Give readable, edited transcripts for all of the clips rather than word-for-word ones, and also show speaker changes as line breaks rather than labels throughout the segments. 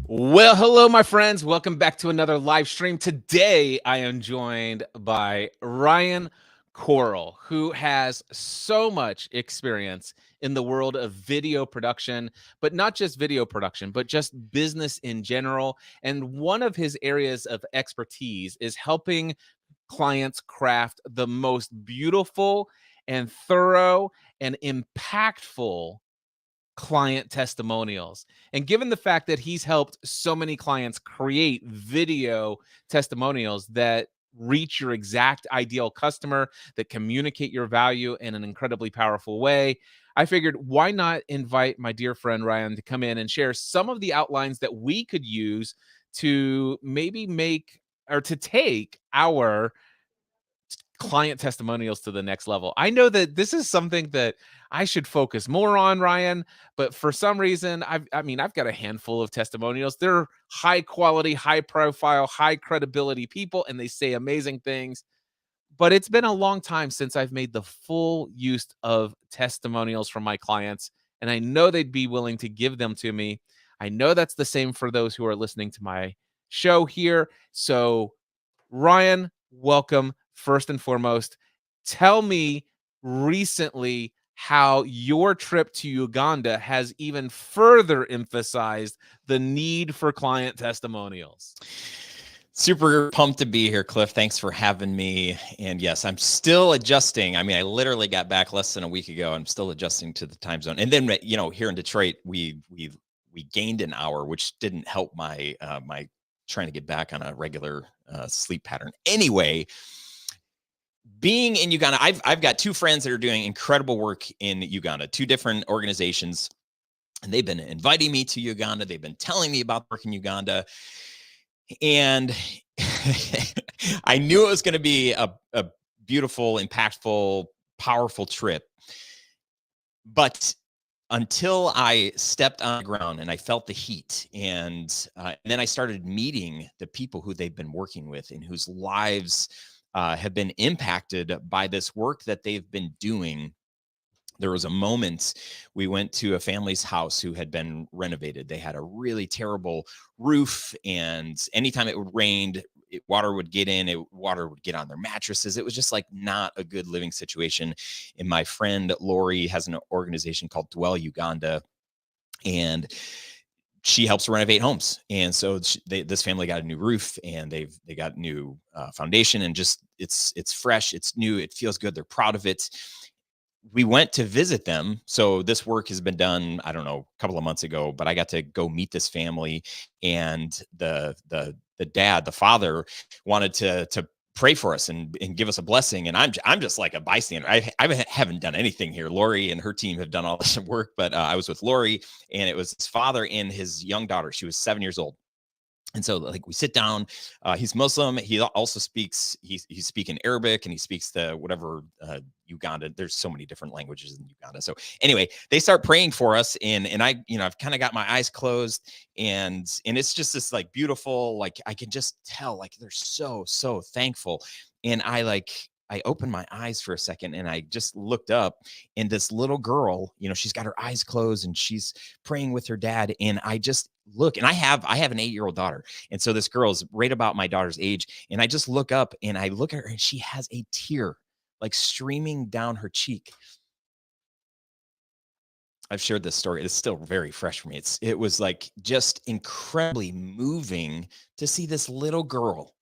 Well, hello, my friends. Welcome back to another live stream. Today, I am joined by Ryan Koral, who has so much experience in the world of video production, but not just video production, but just business in general. And one of his areas of expertise is helping clients craft the most beautiful and thorough and impactful client testimonials. And given the fact that he's helped so many clients create video testimonials that reach your exact ideal customer, that communicate your value in an incredibly powerful way, I figured why not invite my dear friend Ryan to come in and share some of the outlines that we could use to maybe make or to take our client testimonials to the next level. I know that this is something that I should focus more on, Ryan, but for some reason, I've got a handful of testimonials. They're high quality, high profile, high credibility people, and they say amazing things. But it's been a long time since I've made the full use of testimonials from my clients, and I know they'd be willing to give them to me. I know that's the same for those who are listening to my show here. So Ryan, welcome. First and foremost, tell me recently how your trip to Uganda has even further emphasized the need for client testimonials.
Super pumped to be here, Cliff. Thanks for having me. And yes, I'm still adjusting. I mean, I literally got back less than a week ago. I'm still adjusting to the time zone. And then, here in Detroit, we gained an hour, which didn't help my my trying to get back on a regular sleep pattern. Anyway, being in Uganda, I've got two friends that are doing incredible work in Uganda, two different organizations, and they've been inviting me to Uganda. They've been telling me about work in Uganda, and I knew it was going to be a beautiful, impactful, powerful trip, but until I stepped on the ground and I felt the heat, and then I started meeting the people who they've been working with and whose lives have been impacted by this work that they've been doing. There was a moment we went to a family's house who had been renovated. They had a really terrible roof, and anytime it rained, water would get in, water would get on their mattresses. It was just like not a good living situation. And my friend Lori has an organization called Dwell Uganda, and she helps renovate homes. And so this family got a new roof, and they got new foundation, and just it's fresh, it's new, it feels good. They're proud of it. We went to visit them. So this work has been done, I don't know, a couple of months ago, but I got to go meet this family, and the dad, the father, wanted to pray for us and give us a blessing. And I'm just like a bystander. I haven't done anything here. Lori and her team have done all this work, but I was with Lori, and it was his father and his young daughter. She was 7 years old. And so, like, we sit down. He's Muslim. He also speaks. He's speaking Arabic, and he speaks the whatever Uganda. There's so many different languages in Uganda. So anyway, they start praying for us, and I've kind of got my eyes closed, and it's just this like beautiful, like I can just tell like they're so thankful, and I opened my eyes for a second, and I just looked up, and this little girl, she's got her eyes closed and she's praying with her dad. And I just look, and I have an 8-year-old daughter. And so this girl's right about my daughter's age. And I just look up, and I look at her, and she has a tear like streaming down her cheek. I've shared this story. It's still very fresh for me. It was like just incredibly moving to see this little girl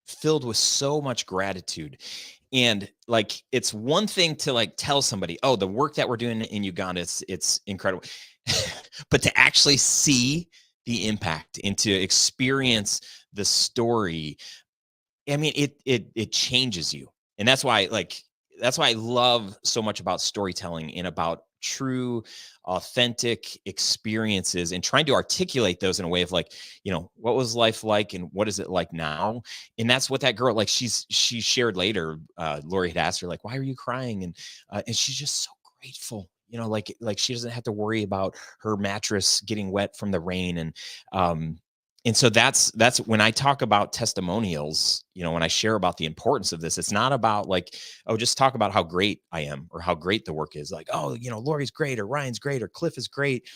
filled with so much gratitude. And like, it's one thing to like tell somebody, oh, the work that we're doing in Uganda, it's incredible. But to actually see the impact and to experience the story, I mean, it changes you. And that's why I love so much about storytelling and about true, authentic experiences, and trying to articulate those in a way of like, what was life like and what is it like now? And that's what that girl, like she shared later, Lori had asked her, like, why are you crying? And she's just so grateful, like she doesn't have to worry about her mattress getting wet from the rain. And And so that's when I talk about testimonials, when I share about the importance of this, it's not about like, oh, just talk about how great I am or how great the work is. Like, oh, Lori's great or Ryan's great or Cliff is great,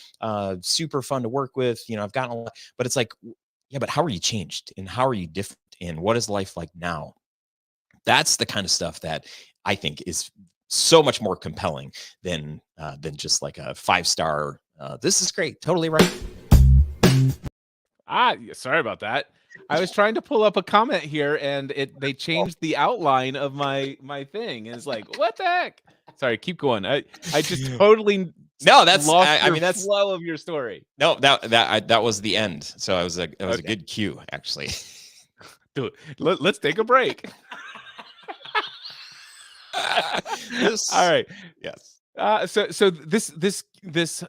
super fun to work with. I've gotten a lot, but it's like, yeah, but how are you changed and how are you different and what is life like now? That's the kind of stuff that I think is so much more compelling than just like a 5-star. This is great, totally right.
Sorry about that. I was trying to pull up a comment here, and they changed the outline of my thing. And it's like, what the heck? Sorry, keep going. I just totally
that's
lost
I
your
mean that's
flow of your story.
no that was the end. So it was a good cue actually.
Dude, let's take a break. All right.
Yes.
So this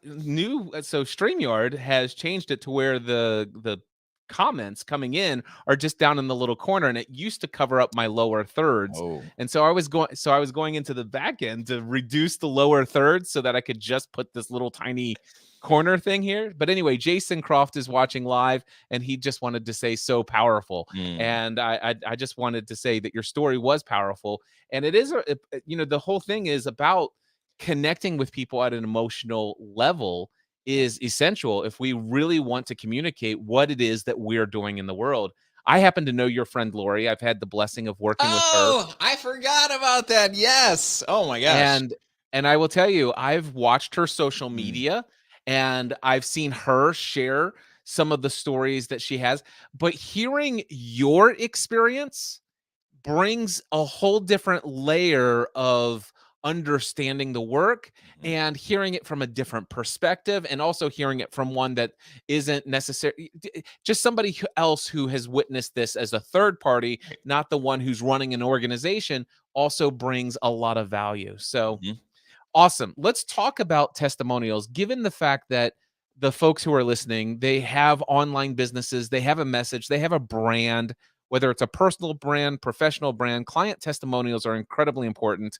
new StreamYard has changed it to where the comments coming in are just down in the little corner, and it used to cover up my lower thirds.
Oh.
And so I was going into the back end to reduce the lower thirds so that I could just put this little tiny corner thing here. But anyway, Jason Croft is watching live, and he just wanted to say so powerful. And I just wanted to say that your story was powerful, and it is the whole thing is about connecting with people at an emotional level is essential if we really want to communicate what it is that we're doing in the world. I happen to know your friend Lori. I've had the blessing of working with her.
Oh, I forgot about that. Yes. Oh my gosh.
And I will tell you, I've watched her social media and I've seen her share some of the stories that she has, but hearing your experience brings a whole different layer of understanding the work and hearing it from a different perspective, and also hearing it from one that isn't necessarily just somebody else who has witnessed this as a third party, not the one who's running an organization, also brings a lot of value. So awesome. Let's talk about testimonials, given the fact that the folks who are listening, they have online businesses, they have a message, they have a brand, whether it's a personal brand, professional brand. Client testimonials are incredibly important.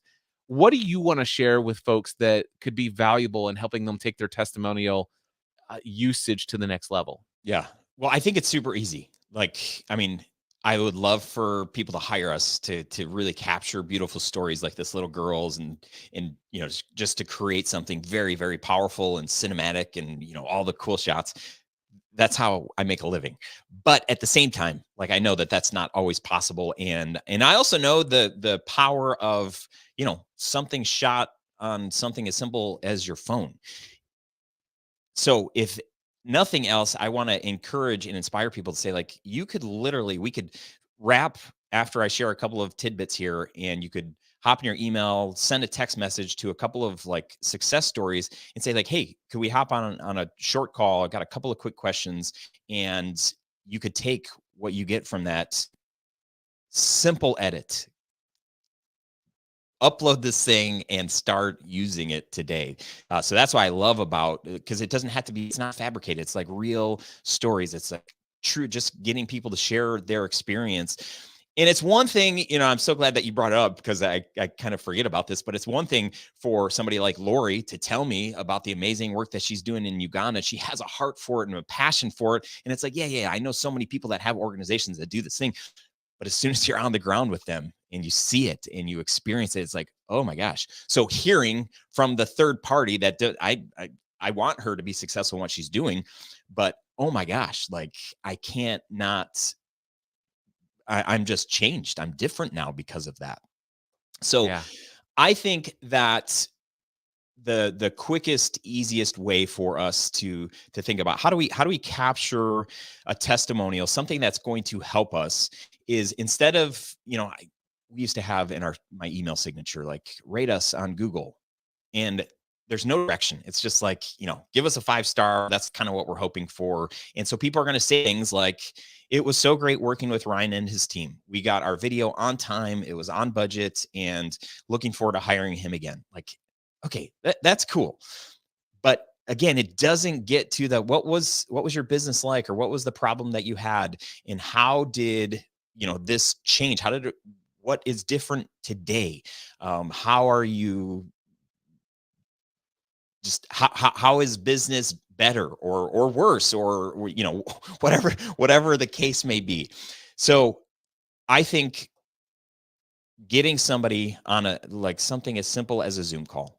What do you want to share with folks that could be valuable in helping them take their testimonial usage to the next level?
Yeah. Well, I think it's super easy. Like, I mean, I would love for people to hire us to really capture beautiful stories like this little girl's and just to create something very, very powerful and cinematic and all the cool shots. That's how I make a living. But at the same time, like I know that that's not always possible, and I also know the power of something shot on something as simple as your phone. So if nothing else, I want to encourage and inspire people to say, like, we could wrap after I share a couple of tidbits here, and you could hop in your email, send a text message to a couple of like success stories and say like, hey, could we hop on a short call? I got a couple of quick questions, and you could take what you get from that simple edit, upload this thing and start using it today. So that's why I love about, because it doesn't have to be, it's not fabricated. It's like real stories. It's like true, just getting people to share their experience. And it's one thing, I'm so glad that you brought it up because I kind of forget about this, but it's one thing for somebody like Lori to tell me about the amazing work that she's doing in Uganda. She has a heart for it and a passion for it. And it's like, yeah, I know so many people that have organizations that do this thing. But as soon as you're on the ground with them and you see it and you experience it, it's like, oh my gosh. So hearing from the third party that I want her to be successful in what she's doing, but oh my gosh, like I can't not, I'm just changed. I'm different now because of that. So yeah. I think that the quickest, easiest way for us to think about how do we capture a testimonial, something that's going to help us, is instead of, we used to have in my email signature, like rate us on Google, and there's no direction. It's just like, give us a 5-star. That's kind of what we're hoping for. And so people are going to say things like, it was so great working with Ryan and his team. We got our video on time. It was on budget, and looking forward to hiring him again. Like, okay, that's cool. But again, it doesn't get to the, what was your business like, or what was the problem that you had, and how did, this change? What is different today? How are you, just how is business better or worse, or you know, whatever the case may be. So I think getting somebody on a, like, something as simple as a Zoom call,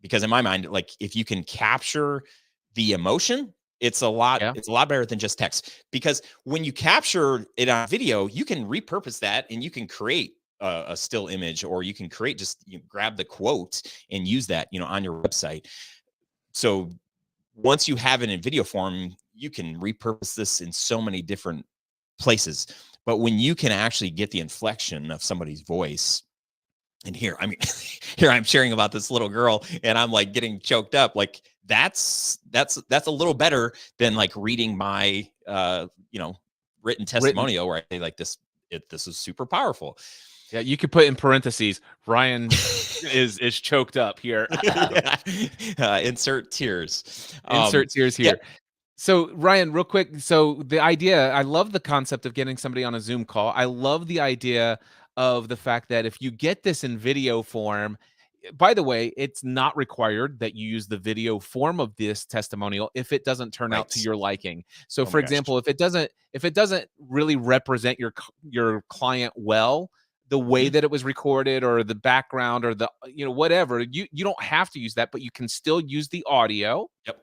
because in my mind, like, if you can capture the emotion, it's a lot
Yeah.
it's a lot better than just text. Because when you capture it on video, you can repurpose that and you can create a still image, or you can create, just, you grab the quote and use that, you know, on your website. So once you have it in video form, you can repurpose this in so many different places. But when you can actually get the inflection of somebody's voice, and here, I mean, here I'm sharing about this little girl and I'm like getting choked up. Like, that's a little better than like reading my you know, written
Written.
testimonial where I say like this is super powerful.
Yeah, you could put in parentheses, Ryan is choked up here.
Yeah. Insert tears.
Insert tears
Yeah.
here. So Ryan, real quick. So the idea, I love the concept of getting somebody on a Zoom call. I love the idea of the fact that if you get this in video form, by the way, it's not required that you use the video form of this testimonial if it doesn't turn out to
Right.
your liking. So
Oh my
for
gosh.
example, if it doesn't really represent your client well, the way
Mhm.
that it was recorded or the background or the whatever, you don't have to use that, but you can still use the audio.
Yep.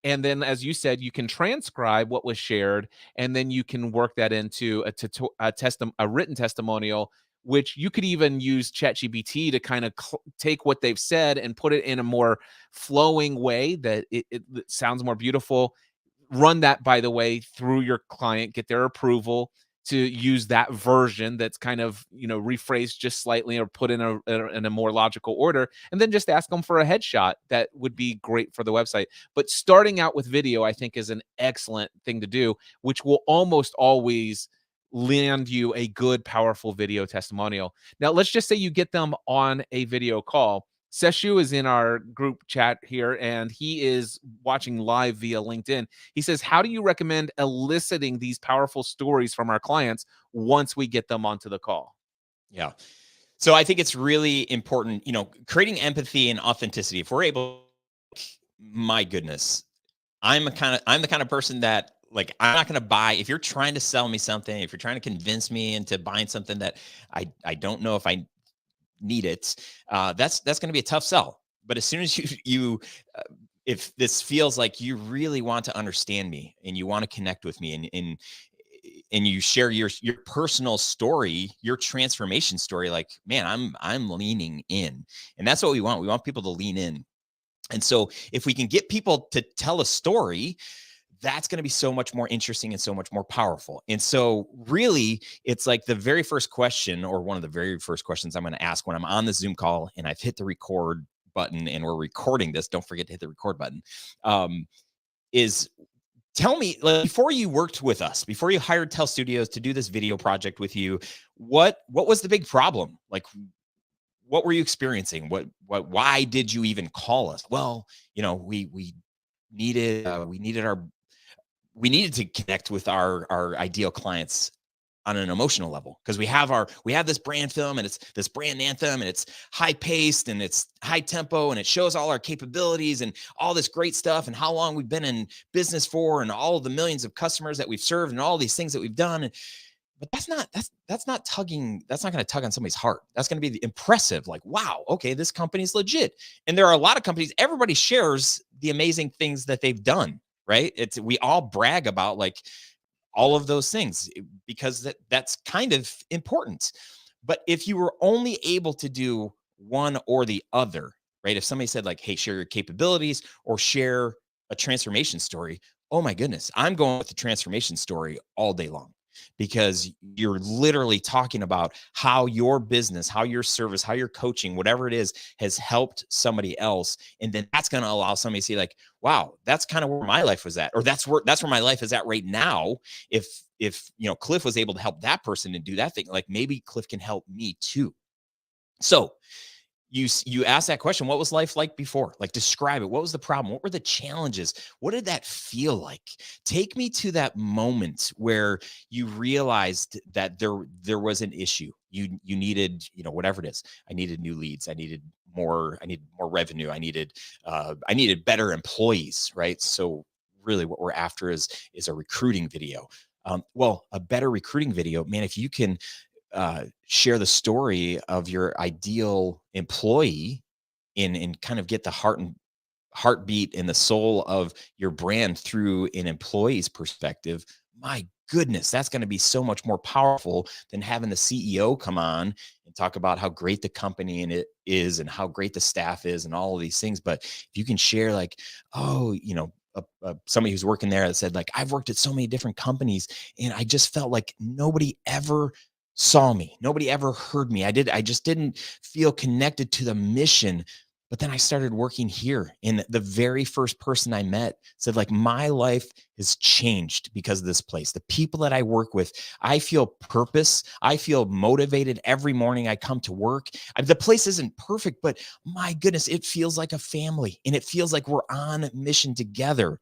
And then, as you said, you can transcribe what was shared, and then you can work that into a written testimonial, which you could even use ChatGPT to kind of take what they've said and put it in a more flowing way that it sounds more beautiful. Run that, by the way, through your client, get their approval to use that version that's kind of rephrased just slightly or put in a more logical order, and then just ask them for a headshot. That would be great for the website. But starting out with video, I think, is an excellent thing to do, which will almost always land you a good, powerful video testimonial. Now, let's just say you get them on a video call. Seshu is in our group chat here, and he is watching live via LinkedIn. He says, how do you recommend eliciting these powerful stories from our clients once we get them onto the call?
Yeah. So I think it's really important, you know, creating empathy and authenticity. If we're able, my goodness, I'm the kind of person that, like, I'm not going to buy, if you're trying to sell me something, if you're trying to convince me into buying something that I don't know if I need it, that's going to be a tough sell. But as soon as uh, if this feels like you really want to understand me and you want to connect with me, and you share your personal story, your transformation story, like, man, I'm leaning in. And that's what we want. We want people to lean in. And so if we can get people to tell a story, that's going to be so much more interesting and so much more powerful. And so really, it's like the very first question, or one of the very first questions I'm going to ask when I'm on the Zoom call and I've hit the record button and we're recording this, don't forget to hit the record button, is, tell me, like, before you worked with us, before you hired Tell Studios to do this video project with you, what was the big problem? Like, what were you experiencing? Why did you even call us? Well, you know, we needed we needed to connect with our ideal clients on an emotional level, because we have this brand film, and it's this brand anthem, and it's high paced and it's high tempo, and it shows all our capabilities and all this great stuff and how long we've been in business for and all of the millions of customers that we've served and all these things that we've done. But that's not tugging, that's not going to tug on somebody's heart. That's going to be impressive, like, wow, okay, this company's legit. And there are a lot of companies, everybody shares the amazing things that they've done, right? It's, we all brag about, like, all of those things, because that's kind of important. But if you were only able to do one or the other, right? If somebody said, like, hey, share your capabilities or share a transformation story, oh my goodness, I'm going with the transformation story all day long, because you're literally talking about how your business, how your service, how your coaching, whatever it is, has helped somebody else. And then that's going to allow somebody to see, like, wow, that's kind of where my life was at, or that's where my life is at right now. If you know, Cliff was able to help that person and do that thing, like, maybe Cliff can help me too. So you ask that question, what was life like before? Like, describe it. What was the problem? What were the challenges? What did that feel like? Take me to that moment where you realized that there was an issue. You needed, whatever it is. I needed new leads. I needed more revenue. I needed better employees, right? So really what we're after is a recruiting video. Well, a better recruiting video, man, if you can share the story of your ideal employee and kind of get the heartbeat and the soul of your brand through an employee's perspective, my goodness, that's going to be so much more powerful than having the CEO come on and talk about how great the company and it is and how great the staff is and all of these things. But if you can share like, oh, somebody who's working there that said like, I've worked at so many different companies and I just felt like nobody ever saw me. Nobody ever heard me. I just didn't feel connected to the mission. But then I started working here, and the very first person I met said like, my life has changed because of this place. The people that I work with, I feel purpose. I feel motivated every morning I come to work. The place isn't perfect, but my goodness, it feels like a family and it feels like we're on mission together.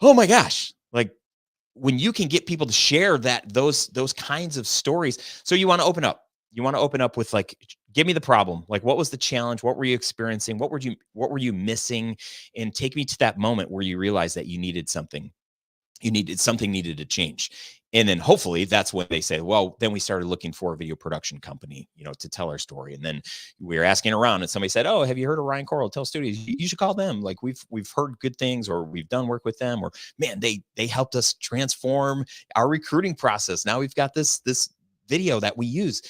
Oh my gosh. Like, when you can get people to share those kinds of stories. So you want to open up with like, give me the problem. Like, what was the challenge? What were you experiencing? What were you missing? And take me to that moment where you realized that you needed something needed to change. And then hopefully that's when they say, well, then we started looking for a video production company, to tell our story. And then we were asking around and somebody said, oh, have you heard of Ryan Koral, Tell Studios? You should call them. Like we've heard good things, or we've done work with them, or man, they helped us transform our recruiting process. Now we've got this video that we use.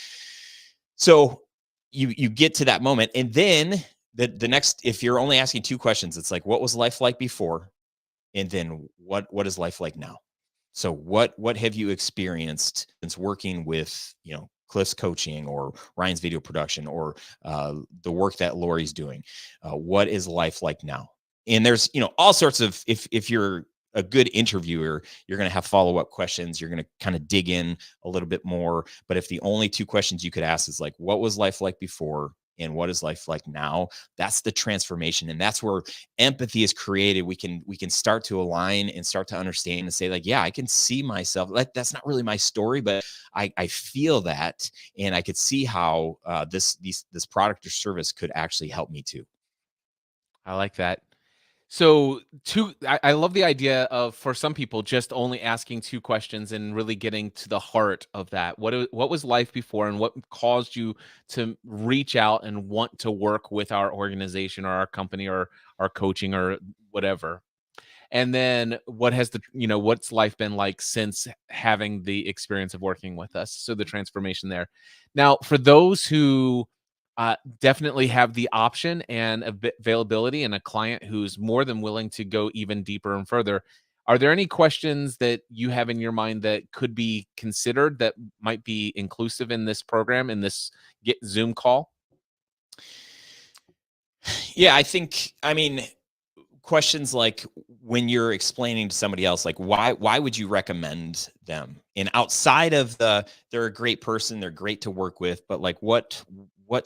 So you get to that moment. And then the next, if you're only asking two questions, it's like, what was life like before? And then what is life like now? So what have you experienced since working with, Cliff's coaching or Ryan's video production or the work that Lori's doing? What is life like now? And there's, all sorts of, if you're a good interviewer, you're going to have follow-up questions. You're going to kind of dig in a little bit more. But if the only two questions you could ask is like, what was life like before? And what is life like now? That's the transformation. And that's where empathy is created. We can start to align and start to understand and say like, yeah, I can see myself. Like, that's not really my story, but I feel that. And I could see how this product or service could actually help me too.
I like that. So I love the idea of, for some people, just only asking two questions and really getting to the heart of that. What was life before, and what caused you to reach out and want to work with our organization or our company or our coaching or whatever? And then what's life been like since having the experience of working with us? So the transformation there. Now, for those who definitely have the option and availability, and a client who's more than willing to go even deeper and further, are there any questions that you have in your mind that could be considered that might be inclusive in this program, in this Zoom call?
Yeah, I mean, questions like, when you're explaining to somebody else, like why would you recommend them? And outside of they're a great person, they're great to work with, but like what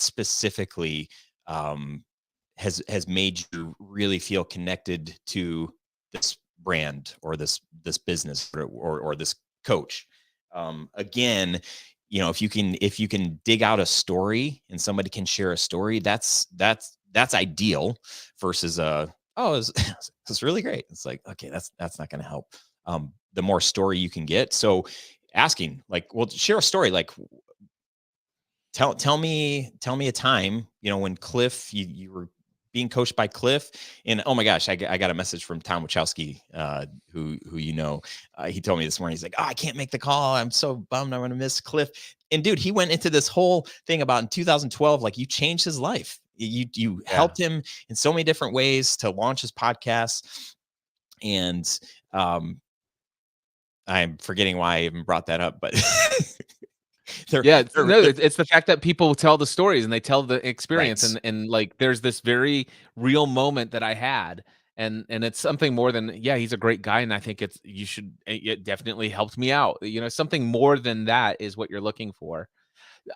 specifically has made you really feel connected to this brand or this business or this coach? Again, if you can dig out a story and somebody can share a story, that's ideal versus it's really great. It's like, okay, that's not going to help. The more story you can get. So asking like, well, share a story. Like, tell me a time, when Cliff, you were being coached by Cliff, and oh my gosh, I got a message from Tom Wachowski, who he told me this morning. He's like, oh, I can't make the call. I'm so bummed. I'm going to miss Cliff. And dude, he went into this whole thing about in 2012, like, you changed his life. You helped him in so many different ways to launch his podcast. And I'm forgetting why I even brought that up, but
it's the fact that people tell the stories and they tell the experience,
right.
and like, there's this very real moment that I had, and it's something more than, he's a great guy, and I think it definitely helped me out. Something more than that is what you're looking for.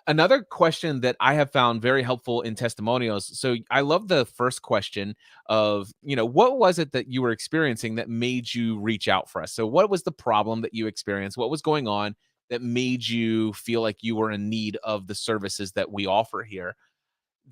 Another question that I have found very helpful in testimonials. So I love the first question of, what was it that you were experiencing that made you reach out for us? So what was the problem that you experienced? What was going on that made you feel like you were in need of the services that we offer here?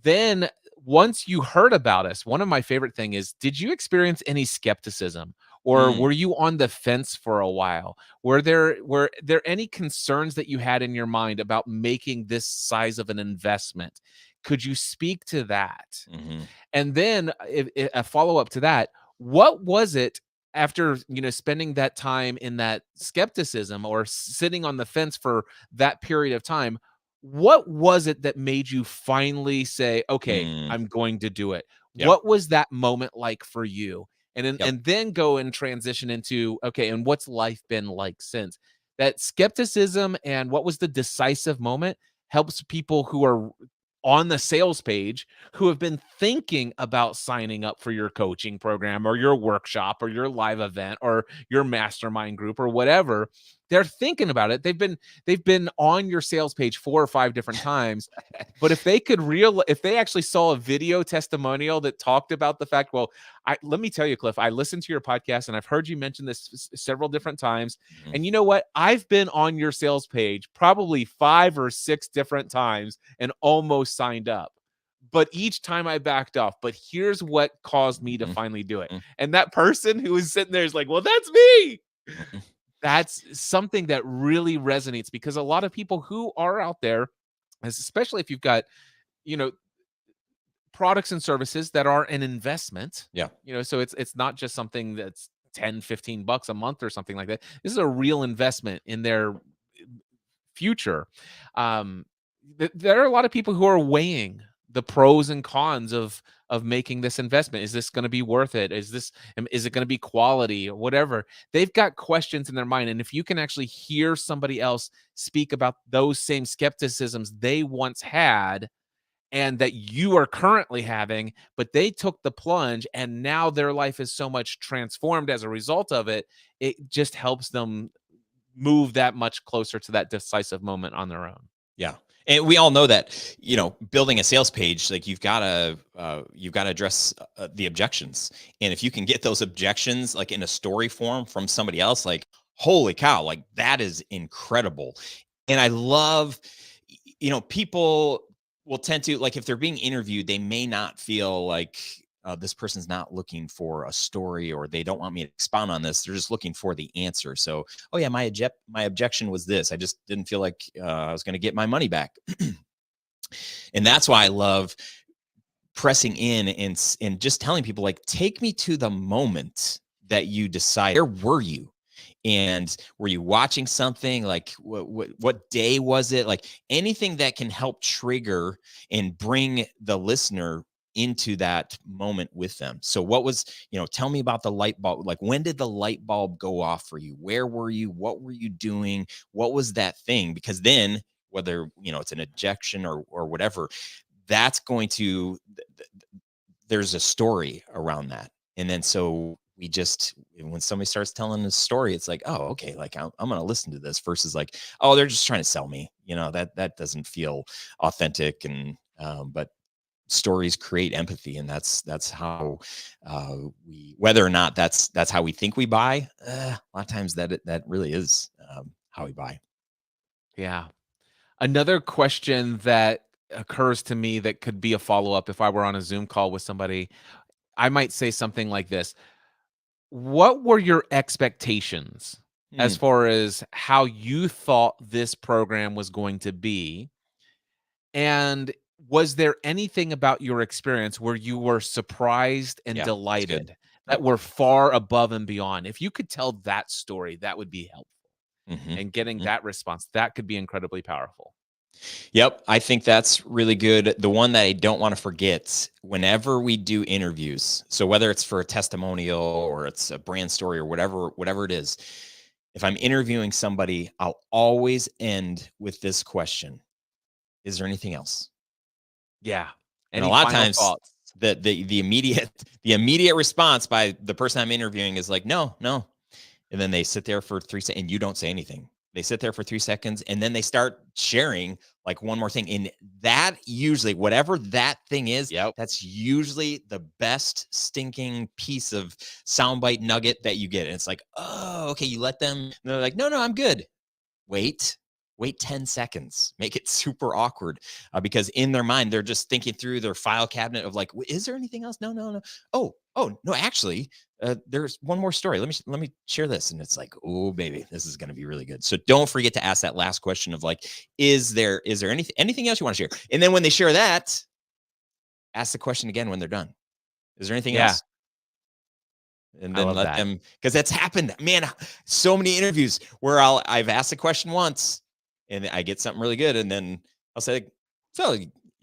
Then once you heard about us, one of my favorite thing is, did you experience any skepticism, or
Mm,
were you on the fence for a while? Were there any concerns that you had in your mind about making this size of an investment? Could you speak to that?
mhm,
And then if a follow-up to that, what was it after, spending that time in that skepticism or sitting on the fence for that period of time, what was it that made you finally say, "Okay,
mm.
I'm going to do it"?
Yep,
What was that moment like for you?
yep.
And then go and transition into, okay, and what's life been like since? That skepticism and what was the decisive moment helps people who are on the sales page who have been thinking about signing up for your coaching program or your workshop or your live event or your mastermind group or whatever. They're thinking about it. They've been on your sales page 4 or 5 different times. But if they actually saw a video testimonial that talked about the fact, well, let me tell you, Cliff, I listened to your podcast and I've heard you mention this several different times.
Mhm.
And you know what? I've been on your sales page probably 5 or 6 different times and almost signed up. But each time I backed off. But here's what caused me to
Mhm,
finally do it.
mhm,
And that person who was sitting there is like, well, that's me.
mhm.
That's something that really resonates because a lot of people who are out there, especially if you've got, you know, products and services that are an investment,
Yeah.
so it's not just something that's 10, 15 bucks a month or something like that. This is a real investment in their future. um there are a lot of people who are weighing the pros and cons of making this investment. Is this going to be worth it? Is it going to be quality or whatever? They've got questions in their mind, and if you can actually hear somebody else speak about those same skepticisms they once had and that you are currently having, but they took the plunge and now their life is so much transformed as a result of it, it just helps them move that much closer to that decisive moment on their own.
Yeah. And we all know that, building a sales page, like you've got to address the objections. And if you can get those objections like in a story form from somebody else, like, holy cow, like that is incredible. And I love, people will tend to, like, if they're being interviewed, they may not feel like this person's not looking for a story, or they don't want me to expound on this. They're just looking for the answer. So, oh yeah, my objection was this. I just didn't feel like I was going to get my money back. And that's why I love pressing in and just telling people, like, take me to the moment that you decide. Where were you? And were you watching something? Like, what day was it? Like, anything that can help trigger and bring the listener into that moment with them. So what was, tell me about the light bulb. Like, when did the light bulb go off for you? Where were you? What were you doing? What was that thing? Because then, whether, it's an ejection or whatever, that's going to, there's a story around that. And then so we just, when somebody starts telling a story, it's like, oh, okay, like I'm going to listen to this versus like, oh, they're just trying to sell me. That doesn't feel authentic. And but stories create empathy, and that's how we, whether or not that's how we think we buy. A lot of times that really is how we buy.
Yeah. Another question that occurs to me that could be a follow-up if I were on a Zoom call with somebody, I might say something like this. What were your expectations as
Hmm,
far as how you thought this program was going to be? And was there anything about your experience where you were surprised and
yeah, that's good.
delighted that
Yep.
were far above and beyond? If you could tell that story, that would be helpful.
Hmm.
And getting that response, that could be incredibly powerful.
Yep, I think that's really good. The one that I don't want to forget whenever we do interviews, so whether it's for a testimonial or it's a brand story or whatever it is, if I'm interviewing somebody, I'll always end with this question: is there anything else?
Yeah.
And a
Any
lot of
final
times
thoughts?
the immediate the immediate response by the person I'm interviewing is like, no, no. And then they sit there for 3 seconds and you don't say anything. They sit there for 3 seconds and then they start sharing like one more thing. And that usually, whatever that thing is, that's usually the best stinking piece of soundbite nugget that you get. And it's like, oh, okay, you let them, and they're like, no, I'm good. Wait 10 seconds, make it super awkward because in their mind, they're just thinking through their file cabinet of like, is there anything else? No. Oh, no, actually, there's one more story. Let me share this. And it's like, oh baby, this is going to be really good. So don't forget to ask that last question of like, is there anything else you want to share? And then when they share that, ask the question again when they're done. Is there anything else? And then let them, because that's happened, man. So many interviews where I've asked a question once and I get something really good. And then I'll say, so,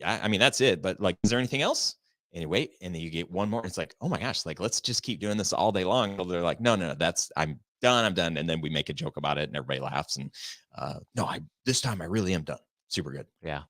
I mean, that's it. But like, is there anything else? And you wait, and then you get one more. It's like, oh my gosh, like, let's just keep doing this all day long. They're like, no, I'm done. And then we make a joke about it and everybody laughs. And this time I really am done. Super good.
Yeah.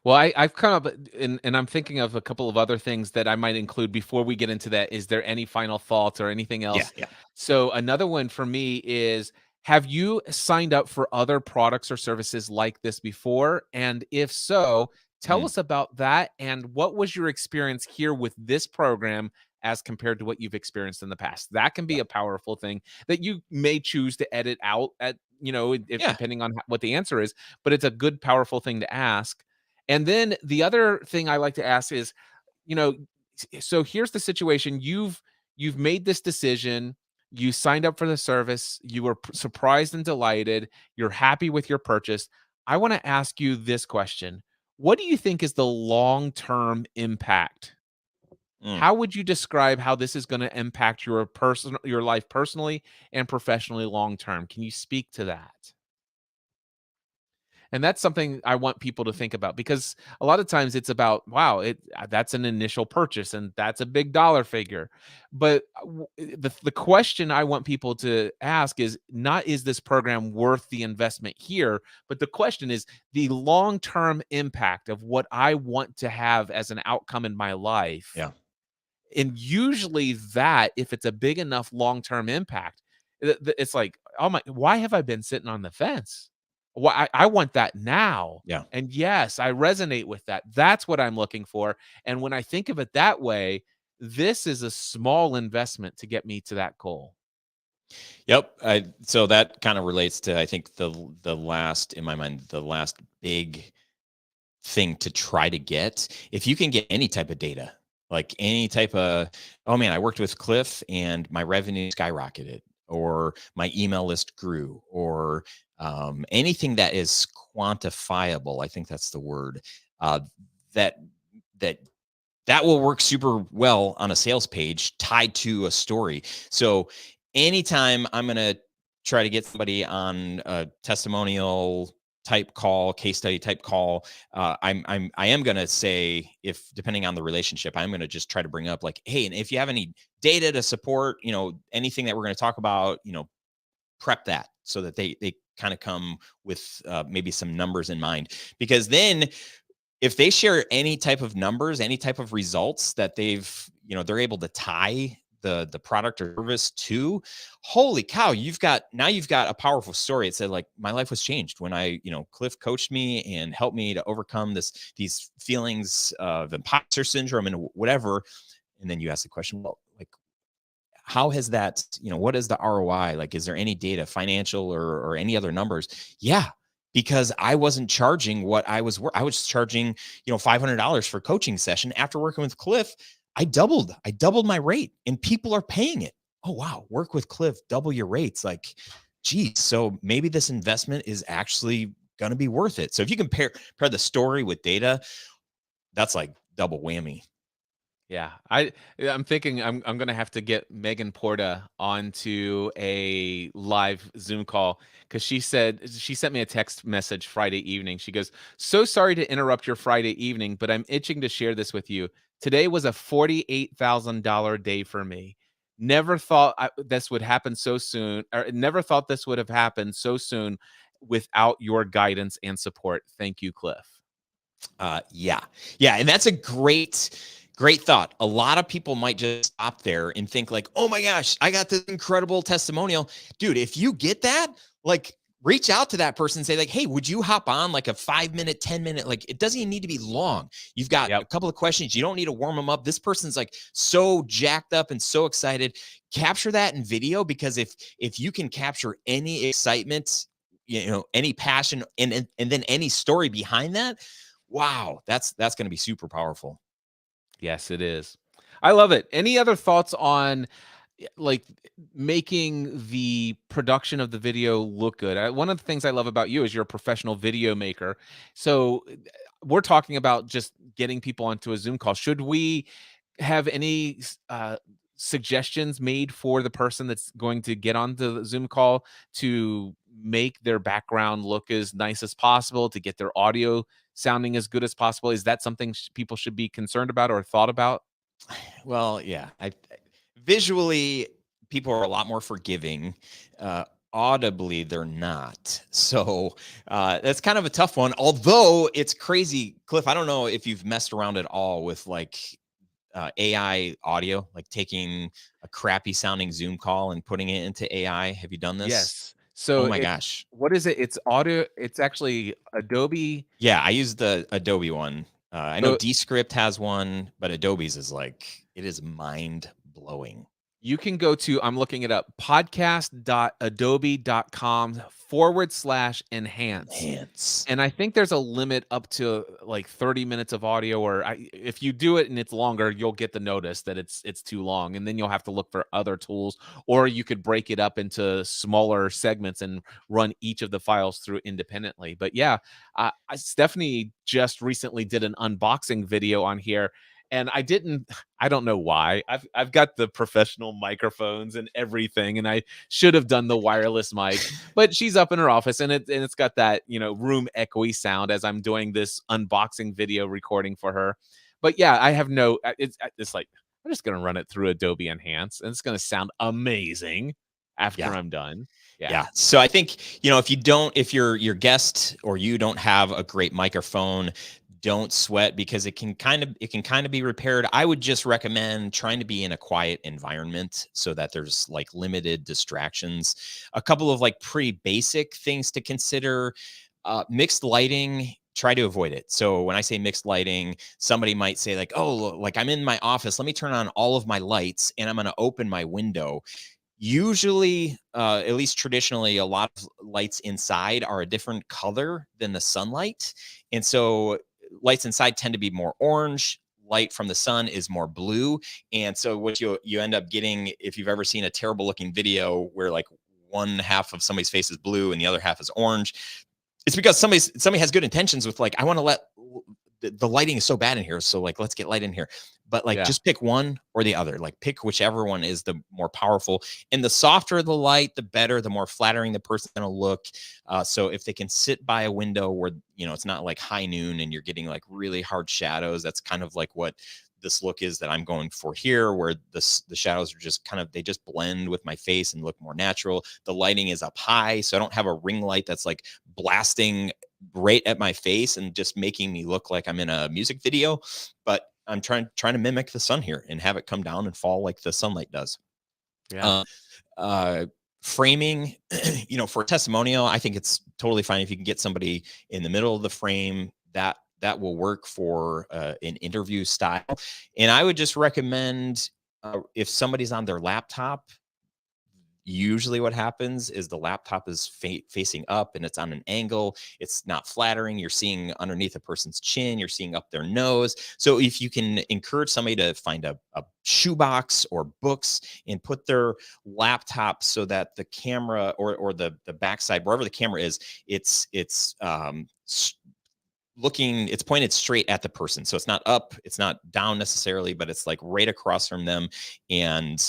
Well, I've come up and I'm thinking of a couple of other things that I might include before we get into that. Is there any final thoughts or anything else?
Yeah.
So another one for me is, have you signed up for other products or services like this before? And if so, tell us about that. And what was your experience here with this program as compared to what you've experienced in the past? That can be a powerful thing that you may choose to edit out at, depending on what the answer is, but it's a good, powerful thing to ask. And then the other thing I like to ask is, so here's the situation. You've made this decision. You signed up for the service. You were surprised and delighted. You're happy with your purchase. I want to ask you this question. What do you think is the long-term impact? How would you describe how this is going to impact your life personally and professionally long-term? Can you speak to that? And that's something I want people to think about, because a lot of times it's about, wow, that's an initial purchase and that's a big dollar figure. But the question I want people to ask is not, is this program worth the investment here? But the question is the long-term impact of what I want to have as an outcome in my life.
Yeah.
And usually that, if it's a big enough long-term impact, it's like, oh my, why have I been sitting on the fence? Well, I want that now.
Yeah.
And yes, I resonate with that. That's what I'm looking for. And when I think of it that way, this is a small investment to get me to that goal.
Yep. So that kind of relates to, I think, the last, in my mind, the last big thing to try to get. If you can get any type of data, like any type of, oh man, I worked with Cliff and my revenue skyrocketed, or my email list grew, or anything that is quantifiable. I think that's the word. That will work super well on a sales page tied to a story. So anytime I'm going to try to get somebody on a testimonial type call, case study type call, I am going to say, if depending on the relationship, I'm going to just try to bring up like, hey, and if you have any data to support, anything that we're going to talk about, prep that so that they kind of come with maybe some numbers in mind. Because then if they share any type of numbers, any type of results that they've, they're able to tie the product or service to, holy cow, you've got a powerful story. It said like, my life was changed when I, Cliff coached me and helped me to overcome these feelings of imposter syndrome and whatever. And then you ask the question, well, like, how has that, what is the ROI? Like, is there any data, financial or any other numbers? Yeah, because I wasn't charging what I was charging, $500 for a coaching session. After working with Cliff, I doubled my rate and people are paying it. Oh, wow. Work with Cliff, double your rates. Like, geez, so maybe this investment is actually going to be worth it. So if you compare the story with data, that's like double whammy.
Yeah, I'm thinking I'm going to have to get Megan Porta onto a live Zoom call, because she sent me a text message Friday evening. She goes, "So sorry to interrupt your Friday evening, but I'm itching to share this with you. Today was a $48,000 day for me. Never thought this would happen so soon, or never thought this would have happened so soon without your guidance and support. Thank you, Cliff."
Yeah, and that's a great thought. A lot of people might just stop there and think like, oh my gosh, I got this incredible testimonial. Dude, if you get that, like, reach out to that person and say like, hey, would you hop on like a 5-minute, 10-minute, like it doesn't even need to be long. You've got a couple of questions. You don't need to warm them up. This person's like so jacked up and so excited. Capture that in video, because if you can capture any excitement, any passion and then any story behind that, wow, that's going to be super powerful.
Yes, it is. I love it. Any other thoughts on like making the production of the video look good? One of the things I love about you is you're a professional video maker. So we're talking about just getting people onto a Zoom call. Should we have any suggestions made for the person that's going to get onto the Zoom call to make their background look as nice as possible, to get their audio sounding as good as possible? Is that something people should be concerned about or thought about?
Well, yeah, visually, people are a lot more forgiving. Audibly, they're not. So that's kind of a tough one. Although it's crazy, Cliff. I don't know if you've messed around at all with like AI audio, like taking a crappy sounding Zoom call and putting it into AI. Have you done this?
Yes.
Oh
So
my gosh.
what is it? It's audio. It's actually Adobe.
Yeah, I use the Adobe one. I know
So
Descript has one, but Adobe's is like, it is mind blowing.
you can go to, I'm looking it up, podcast.adobe.com/enhance. And I think there's a limit up to like 30 minutes of audio, or if you do it and it's longer, you'll get the notice that it's too long. And then you'll have to look for other tools, or you could break it up into smaller segments and run each of the files through independently. But yeah, Stephanie just recently did an unboxing video on here. And I don't know why. I've got the professional microphones and everything, and I should have done the wireless mic, but she's up in her office and it's got that, room echoey sound as I'm doing this unboxing video recording for her. But yeah, I have it's like, I'm just going to run it through Adobe Enhance and it's going to sound amazing after I'm done.
Yeah. So I think, if your guest or you don't have a great microphone, don't sweat, because it can kind of be repaired. I would just recommend trying to be in a quiet environment so that there's like limited distractions. A couple of like pretty basic things to consider: mixed lighting. Try to avoid it. So when I say mixed lighting, somebody might say like, oh, like I'm in my office, let me turn on all of my lights and I'm going to open my window. Usually, at least traditionally, a lot of lights inside are a different color than the sunlight. And so lights inside tend to be more orange. Light from the sun is more blue. And so what you end up getting, if you've ever seen a terrible looking video where like one half of somebody's face is blue and the other half is orange, it's because somebody has good intentions with like, I want to let the lighting is so bad in here, so like let's get light in here. But like just pick one or the other. Like pick whichever one is the more powerful. And the softer the light, the better, the more flattering the person's gonna look. So if they can sit by a window where it's not like high noon and you're getting like really hard shadows, that's kind of like what this look is that I'm going for here, where the shadows are just they just blend with my face and look more natural. The lighting is up high, so I don't have a ring light that's like blasting right at my face and just making me look like I'm in a music video, but I'm trying to mimic the sun here and have it come down and fall like the sunlight does. Framing, for a testimonial, I think it's totally fine if you can get somebody in the middle of the frame. That will work for an interview style. And I would just recommend, if somebody's on their laptop, usually what happens is the laptop is facing up and it's on an angle. It's not flattering. You're seeing underneath a person's chin. You're seeing up their nose. So if you can encourage somebody to find a shoebox or books and put their laptop so that the camera or the backside, wherever the camera is, it's pointed straight at the person. So it's not up, it's not down necessarily, but it's like right across from them. And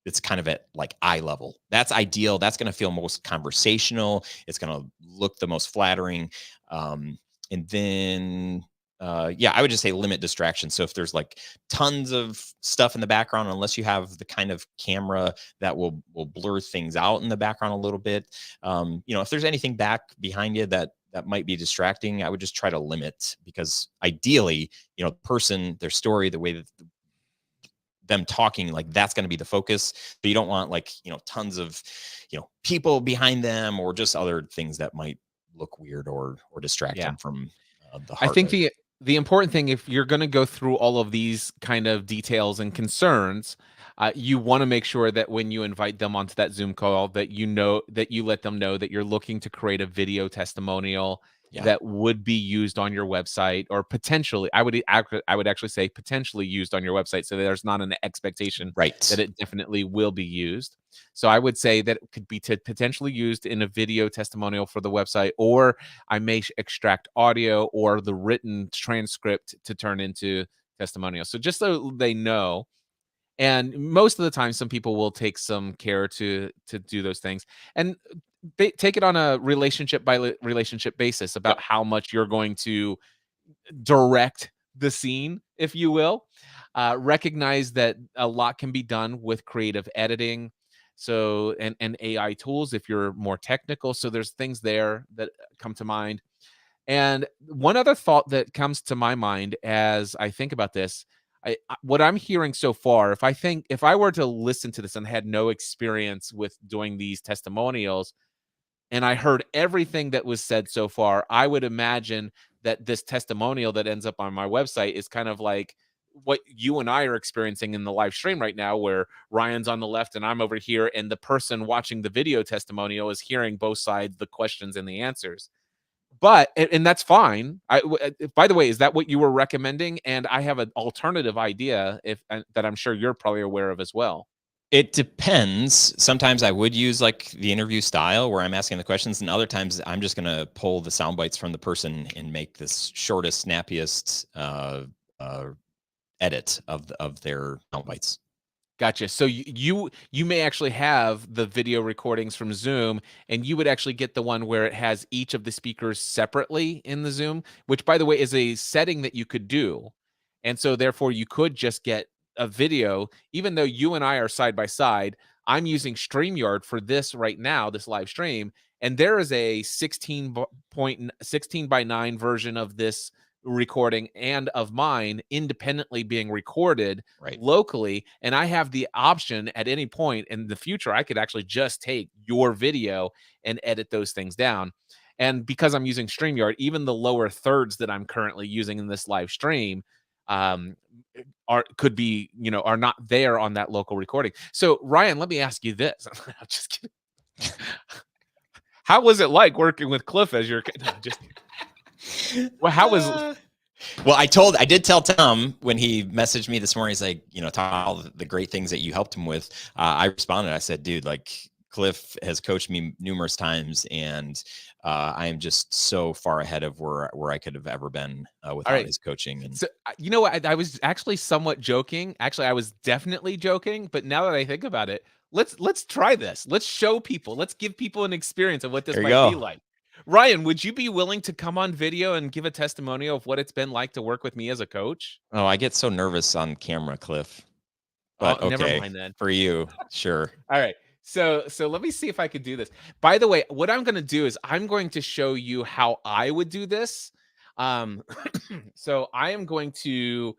it's kind of at like eye level. That's ideal. That's going to feel most conversational. It's going to look the most flattering. And then, I would just say limit distractions. So if there's like tons of stuff in the background, unless you have the kind of camera that will blur things out in the background a little bit, if there's anything back behind you that might be distracting, I would just try to limit, because ideally, the person, their story, the way that them talking, like that's going to be the focus. But you don't want like, tons of, people behind them or just other things that might look weird or distract them from the
I
heart
think
rate.
the important thing, if you're going to go through all of these kind of details and concerns, you want to make sure that when you invite them onto that Zoom call, that that you let them know that you're looking to create a video testimonial
Yeah.
that would be used on your website, or potentially, I would actually say potentially used on your website, so there's not an expectation
Right.
that it definitely will be used. So I would say that it could be potentially used in a video testimonial for the website, or I may extract audio or the written transcript to turn into testimonial. So just so they know. And most of the time, some people will take some care to do those things, and take it on a relationship by relationship basis about
Yep.
how much you're going to direct the scene, if you will. Recognize that a lot can be done with creative editing, so and AI tools if you're more technical. So there's things there that come to mind. And one other thought that comes to my mind as I think about this, what I'm hearing so far, if I were to listen to this and had no experience with doing these testimonials, and I heard everything that was said so far, I would imagine that this testimonial that ends up on my website is kind of like what you and I are experiencing in the live stream right now, where Ryan's on the left and I'm over here, and the person watching the video testimonial is hearing both sides, the questions and the answers. But and that's fine. By the way, is that what you were recommending? And I have an alternative idea that I'm sure you're probably aware of as well.
It depends. Sometimes I would use like the interview style where I'm asking the questions, and other times I'm just going to pull the sound bites from the person and make this shortest, snappiest edit of their sound bites.
Gotcha. So you may actually have the video recordings from Zoom, and you would actually get the one where it has each of the speakers separately in the Zoom, which, by the way, is a setting that you could do. And so therefore you could just get a video, even though you and I are side by side. I'm using StreamYard for this right now, this live stream, and there is a 16 by 9 version of this recording and of mine independently being recorded
Right.
locally. And I have the option at any point in the future, I could actually just take your video and edit those things down. And because I'm using StreamYard, even the lower thirds that I'm currently using in this live stream are not there on that local recording. So Ryan, let me ask you this. I'm just kidding. How was it like working with Cliff as your just well, how was
well, I did tell Tom when he messaged me this morning, he's like, talk all the great things that you helped him with. I responded, I said, dude, like Cliff has coached me numerous times, and I am just so far ahead of where I could have ever been without his coaching. And
so, you know what? I was actually somewhat joking. Actually, I was definitely joking. But now that I think about it, let's try this. Let's show people. Let's give people an experience of what this might be like. Ryan, would you be willing to come on video and give a testimonial of what it's been like to work with me as a coach?
Oh, I get so nervous on camera, Cliff. But okay,
never mind then.
For you, sure.
All right. So let me see if I could do this. By the way, what I'm going to do is I'm going to show you how I would do this. So I am going to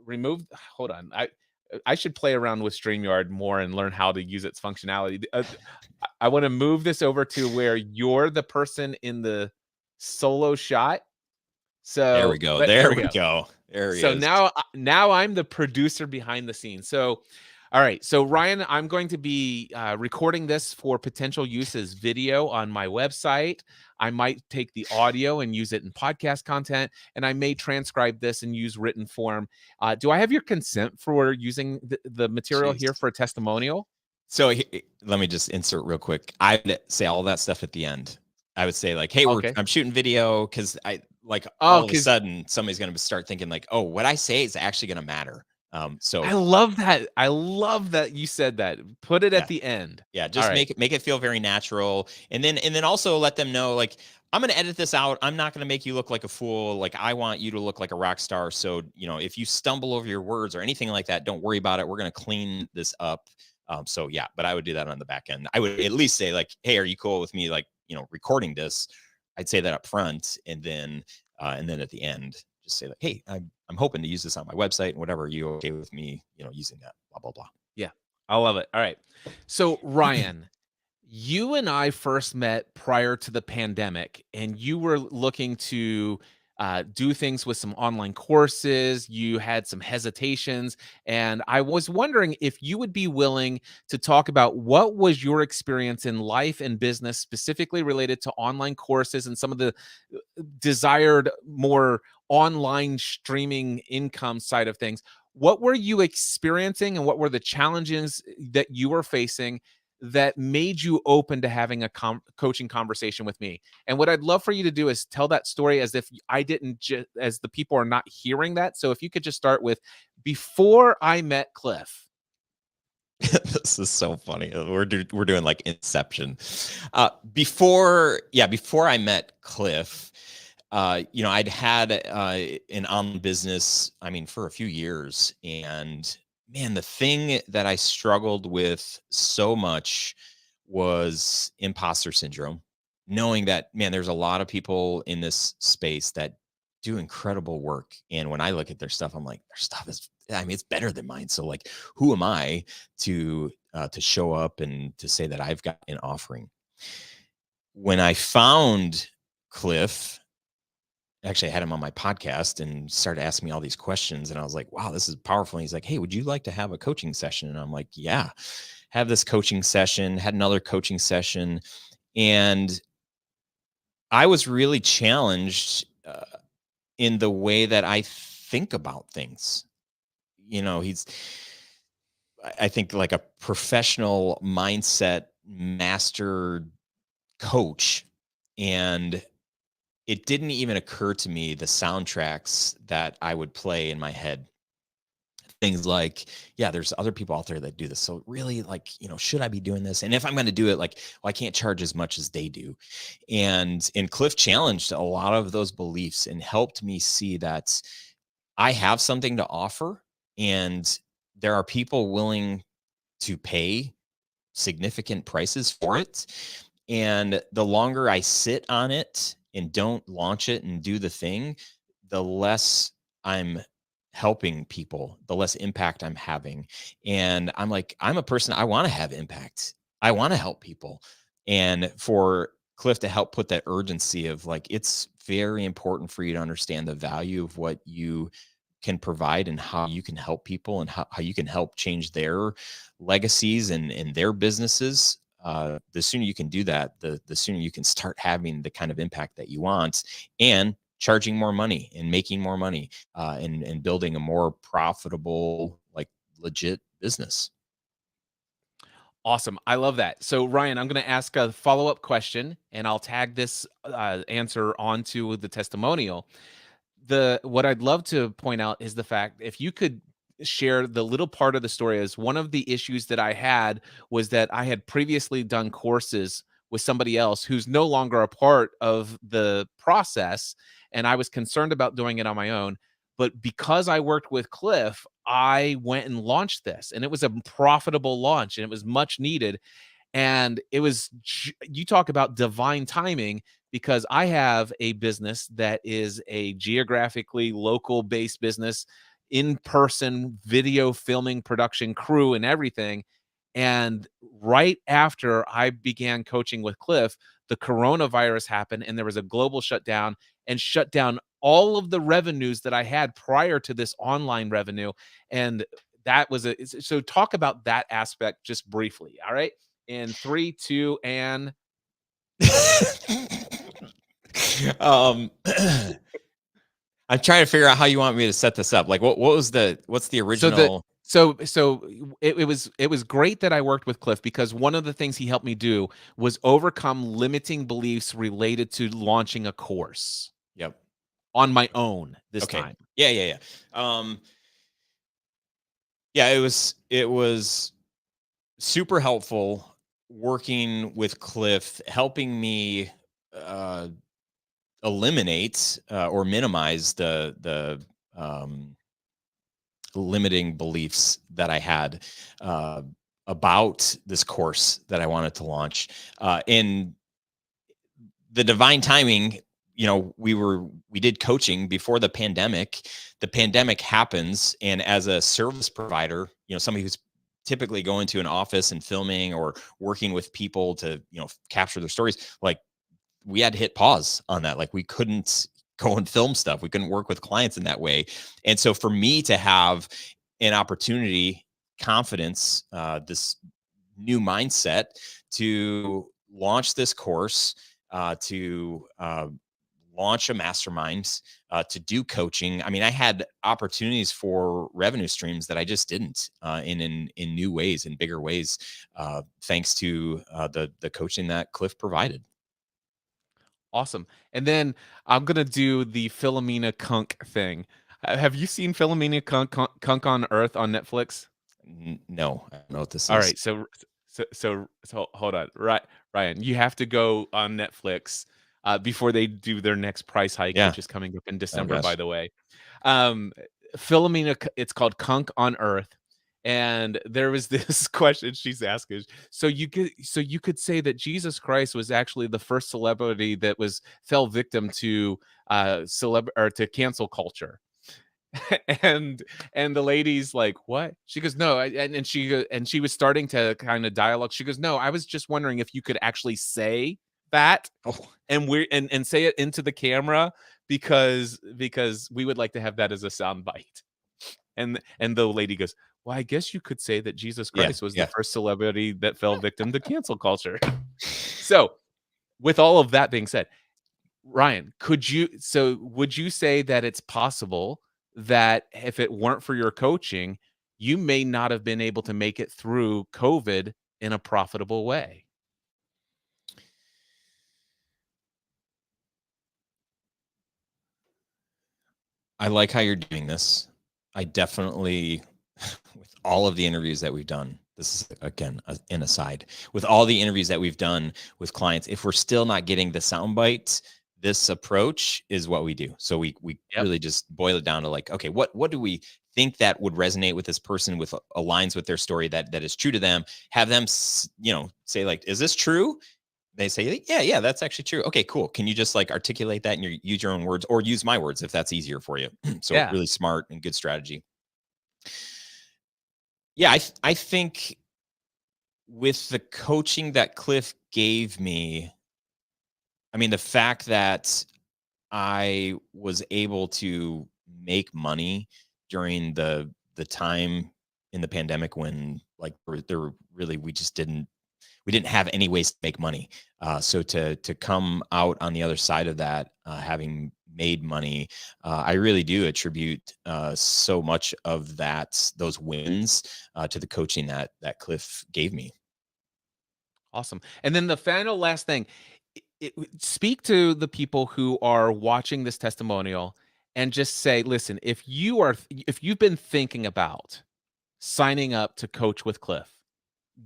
remove. Hold on. I should play around with StreamYard more and learn how to use its functionality. I want to move this over to where you're the person in the solo shot. So
there we go. There we go. There he is.
So now I'm the producer behind the scenes. So, all right. So Ryan, I'm going to be recording this for potential use as video on my website. I might take the audio and use it in podcast content, and I may transcribe this and use written form. Do I have your consent for using the material here for a testimonial?
So let me just insert real quick. I would say all that stuff at the end. I would say like, hey, I'm shooting video because all of a sudden somebody's going to start thinking like, oh, what I say is actually going to matter. So
I love that. I love that you said that. Put it at the end.
Yeah, just make it feel very natural, and then also let them know like, I'm going to edit this out. I'm not going to make you look like a fool. Like, I want you to look like a rock star. So if you stumble over your words or anything like that, don't worry about it. We're going to clean this up. So yeah, but I would do that on the back end. I would at least say like, hey, are you cool with me like recording this? I'd say that up front, and then at the end, just say like, hey, I'm hoping to use this on my website and whatever. Are you okay with me, using that? Blah, blah, blah.
Yeah. I love it. All right. So, Ryan, you and I first met prior to the pandemic, and you were looking to do things with some online courses. You had some hesitations, and I was wondering if you would be willing to talk about what was your experience in life and business, specifically related to online courses and some of the desired more online streaming income side of things. What were you experiencing, and what were the challenges that you were facing that made you open to having a coaching conversation with me? And what I'd love for you to do is tell that story as if I didn't as the people are not hearing that. So if you could just start with before I met Cliff.
This is so funny. We're doing like Inception. Before I met Cliff, I'd had an online business, for a few years. And man, the thing that I struggled with so much was imposter syndrome, knowing that, man, there's a lot of people in this space that do incredible work. And when I look at their stuff, I'm like, their stuff is, it's better than mine. So like, who am I to show up and to say that I've got an offering? When I found Cliff, actually I had him on my podcast and started asking me all these questions. And I was like, wow, this is powerful. And he's like, hey, would you like to have a coaching session? And I'm like, yeah, have this coaching session, had another coaching session. And I was really challenged in the way that I think about things. I think like a professional mindset master coach. And it didn't even occur to me the soundtracks that I would play in my head. Things like, yeah, there's other people out there that do this. So really, like, should I be doing this? And if I'm going to do it, like, well, I can't charge as much as they do. And Cliff challenged a lot of those beliefs and helped me see that I have something to offer, and there are people willing to pay significant prices for it. And the longer I sit on it and don't launch it and do the thing, the less I'm helping people, the less impact I'm having. And I'm like, I'm a person, I want to have impact. I want to help people. And for Cliff to help put that urgency of like, it's very important for you to understand the value of what you can provide and how you can help people and how you can help change their legacies and their businesses. The sooner you can do that, the sooner you can start having the kind of impact that you want, and charging more money and making more money, and building a more profitable, like legit business.
Awesome. I love that. So, Ryan, I'm going to ask a follow-up question, and I'll tag this answer onto the testimonial. What I'd love to point out is the fact, if you could share the little part of the story, is one of the issues that I had was that I had previously done courses with somebody else who's no longer a part of the process, and I was concerned about doing it on my own. But because I worked with Cliff, I went and launched this, and it was a profitable launch, and it was much needed. And it was, you talk about divine timing, because I have a business that is a geographically local based business, in person video filming production crew and everything. And right after I began coaching with Cliff, the coronavirus happened, and there was a global shutdown, and shut down all of the revenues that I had prior to this online revenue. And that was so talk about that aspect just briefly. All right. In 3, 2, and
um I'm trying to figure out how you want me to set this up. Like, what's the original?
It was great that I worked with Cliff, because one of the things he helped me do was overcome limiting beliefs related to launching a course.
Yep.
On my own this
Okay.
time.
Yeah. Yeah, it was super helpful working with Cliff, helping me eliminate or minimize the limiting beliefs that I had about this course that I wanted to launch. And the divine timing, we did coaching before the pandemic. The pandemic happens, and as a service provider, somebody who's typically going to an office and filming or working with people to capture their stories, like we had to hit pause on that. Like we couldn't go and film stuff. We couldn't work with clients in that way. And so for me to have an opportunity, confidence, this new mindset to launch this course, to launch a mastermind, to do coaching. I mean, I had opportunities for revenue streams that I just didn't in new ways, in bigger ways, thanks to the coaching that Cliff provided.
Awesome. And then I'm gonna do the Philomena Kunk thing. Have you seen Philomena Kunk on Earth on Netflix?
No, I don't know what this
All
is.
right, so hold on, right, Ryan, you have to go on Netflix before they do their next price hike,
Yeah.
which is coming up in
Oh,
December, by
gosh.
the way. Um, Philomena, it's called Kunk on Earth, and there was this question she's asking. So you could say that Jesus Christ was actually the first celebrity that fell victim to to cancel culture. and the lady's like, what? She goes, no. And she was starting to kind of dialogue. She goes, no, I was just wondering if you could actually say that
Oh,
and say it into the camera, because we would like to have that as a sound bite. And the lady goes, well, I guess you could say that Jesus
yeah,
Christ was the
yeah.
first celebrity that fell victim to cancel culture. So with all of that being said, Ryan, would you say that it's possible that if it weren't for your coaching, you may not have been able to make it through COVID in a profitable way?
I like how you're doing this. I definitely, with all of the interviews that we've done, this is again an aside. With all the interviews that we've done with clients, if we're still not getting the sound bites, this approach is what we do. So we
Yep.
really just boil it down to like, okay, what do we think that would resonate with this person, with aligns with their story, that is true to them? Have them, say like, is this true? They say, yeah, that's actually true. Okay, cool. Can you just like articulate that and use your own words, or use my words if that's easier for you? So
Yeah.
really smart and good strategy. Yeah, I think with the coaching that Cliff gave me, I mean, the fact that I was able to make money during the time in the pandemic when like there were really, we didn't have any ways to make money. So to come out on the other side of that, having made money, I really do attribute so much of those wins to the coaching that Cliff gave me.
Awesome. And then the final last thing, speak to the people who are watching this testimonial and just say, listen, if you've been thinking about signing up to coach with Cliff,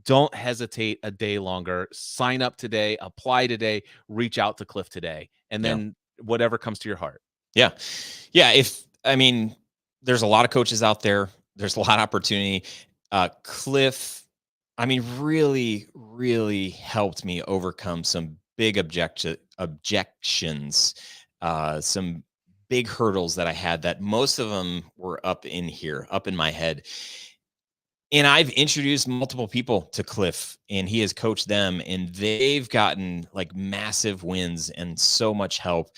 don't hesitate a day longer. Sign up today, apply today, reach out to Cliff today, and
Yeah.
then whatever comes to your heart.
Yeah. Yeah. I mean, there's a lot of coaches out there. There's a lot of opportunity. Cliff, I mean, really, really helped me overcome some big objections, some big hurdles that I had, that most of them were up in here, up in my head. And I've introduced multiple people to Cliff, and he has coached them, and they've gotten like massive wins and so much help.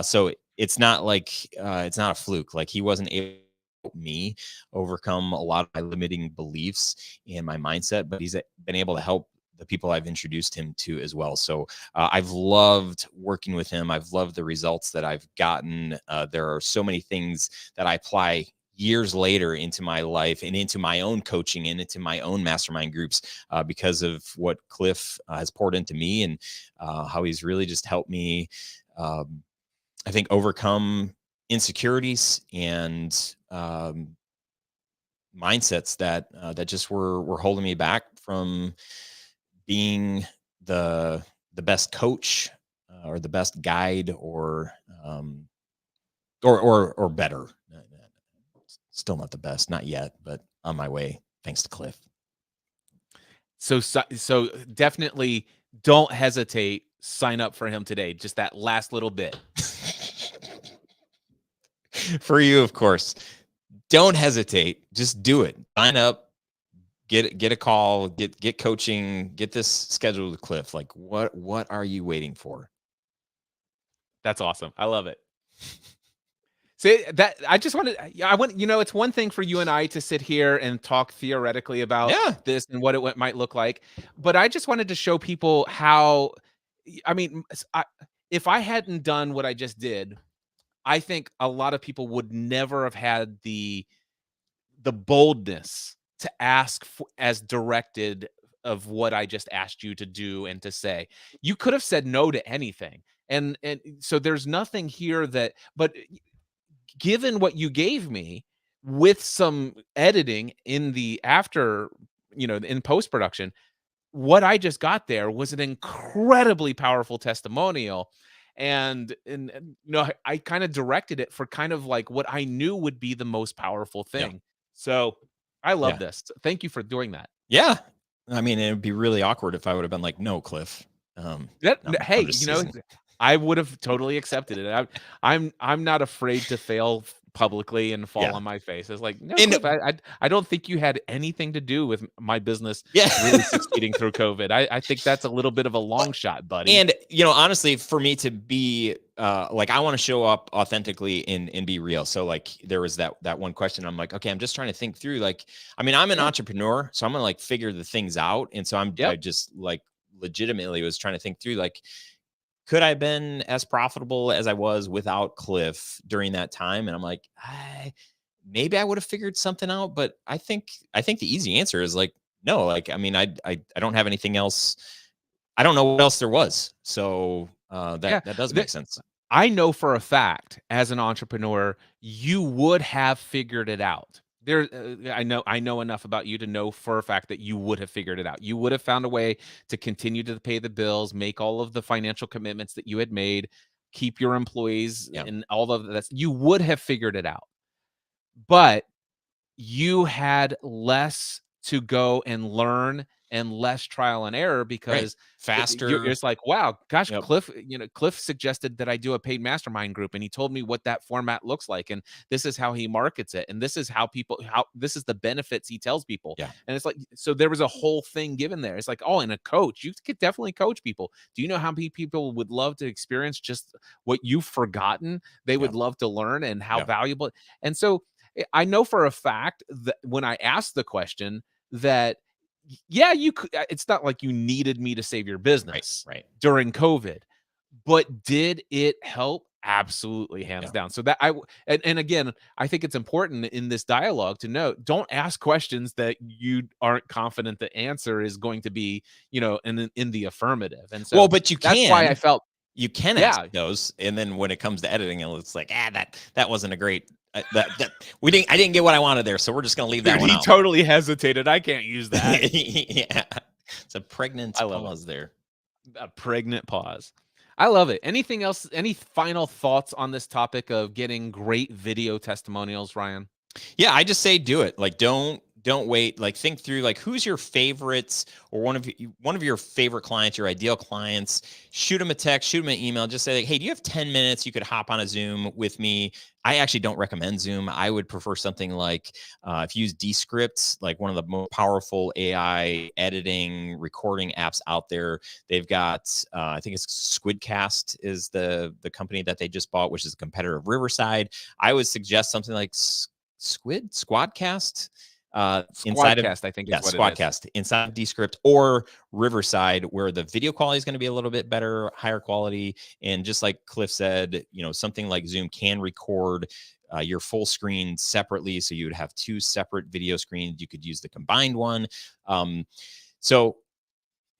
So it's not like it's not a fluke. Like he wasn't able to help me overcome a lot of my limiting beliefs and my mindset, but he's been able to help the people I've introduced him to as well. So I've loved working with him. I've loved the results that I've gotten. There are so many things that I apply years later into my life and into my own coaching and into my own mastermind groups because of what Cliff has poured into me, and how he's really just helped me, I think, overcome insecurities and mindsets that just were holding me back from being the best coach or the best guide, or better. Still not the best, not yet, but on my way, thanks to Cliff.
So definitely don't hesitate. Sign up for him today. Just that last little bit.
For you, of course. Don't hesitate. Just do it. Sign up. Get a call. Get coaching. Get this scheduled with Cliff. Like, what are you waiting for?
That's awesome. I love it. See that I just wanted, I want, it's one thing for you and I to sit here and talk theoretically about
Yeah.
this and what it might look like, but I just wanted to show people how, I mean, if I hadn't done what I just did, I think a lot of people would never have had the boldness to ask for, as directed, of what I just asked you to do and to say. You could have said no to anything. And so there's nothing here that, but given what you gave me with some editing in the after, in post production, what I just got there was an incredibly powerful testimonial. And I kind of directed it for kind of like what I knew would be the most powerful
Yeah.
thing. So I love
Yeah.
this. Thank you for doing that.
Yeah. I mean, it would be really awkward if I would have been like, no, Cliff.
Hey,
I'm just teasing.
I would have totally accepted it. I'm not afraid to fail publicly and fall
Yeah.
on my face. It's like, no,
And-
Cliff, I don't think you had anything to do with my business
Yeah.
really succeeding through COVID. I think that's a little bit of a long shot, buddy.
And honestly, for me to be like, I want to show up authentically and be real. So like, there was that one question. I'm like, okay, I'm just trying to think through. Like, I mean, I'm an entrepreneur, so I'm gonna like figure the things out. And so I just like legitimately was trying to think through, like, could I have been as profitable as I was without Cliff during that time? And I'm like, maybe I would have figured something out. But I think the easy answer is like, no. Like, I mean, I don't have anything else. I don't know what else there was. So that does make sense.
I know for a fact, as an entrepreneur, you would have figured it out. I know enough about you to know for a fact that you would have figured it out. You would have found a way to continue to pay the bills, make all of the financial commitments that you had made, keep your employees, and all of that. You would have figured it out. But you had less to go and learn and less trial and error because
faster.
You're just like, wow, gosh,
Yep.
Cliff suggested that I do a paid mastermind group, and he told me what that format looks like, and this is how he markets it, and this is how this is the benefits he tells people.
Yeah.
And it's like, so there was a whole thing given there. It's like, oh, and a coach, you could definitely coach people. Do you know how many people would love to experience just what you've forgotten? They would love to learn, and how valuable. And so I know for a fact that when I asked the question that, you could, it's not like you needed me to save your business during COVID, but did it help? Absolutely, hands down. So that and again, I think it's important in this dialogue to note, don't ask questions that you aren't confident the answer is going to be, in the affirmative. And so,
but you
that's why I felt
you can ask those, and then when it comes to editing, it's like, that wasn't a great. I didn't get what I wanted there, so we're just gonna leave that one out.
He totally hesitated. I can't use that.
Yeah, it's a pregnant pause there.
A pregnant pause. I love it. Anything else? Any final thoughts on this topic of getting great video testimonials, Ryan?
Yeah, I just say do it. Like, don't wait. Like, think through, like, who's your favorites, or one of your favorite clients, your ideal clients. Shoot them a text, shoot them an email. Just say, like, hey, do you have 10 minutes? You could hop on a Zoom with me. I actually don't recommend Zoom. I would prefer something like, if you use Descript, like one of the most powerful AI editing recording apps out there. They've got, I think it's Squidcast is the company that they just bought, which is a competitor of Riverside. I would suggest something like Squadcast. Inside of,
I think
is what Squadcast inside of Descript or Riverside, where the video quality is going to be a little bit better, higher quality. And just like Cliff said, something like Zoom can record your full screen separately. So you would have two separate video screens. You could use the combined one. So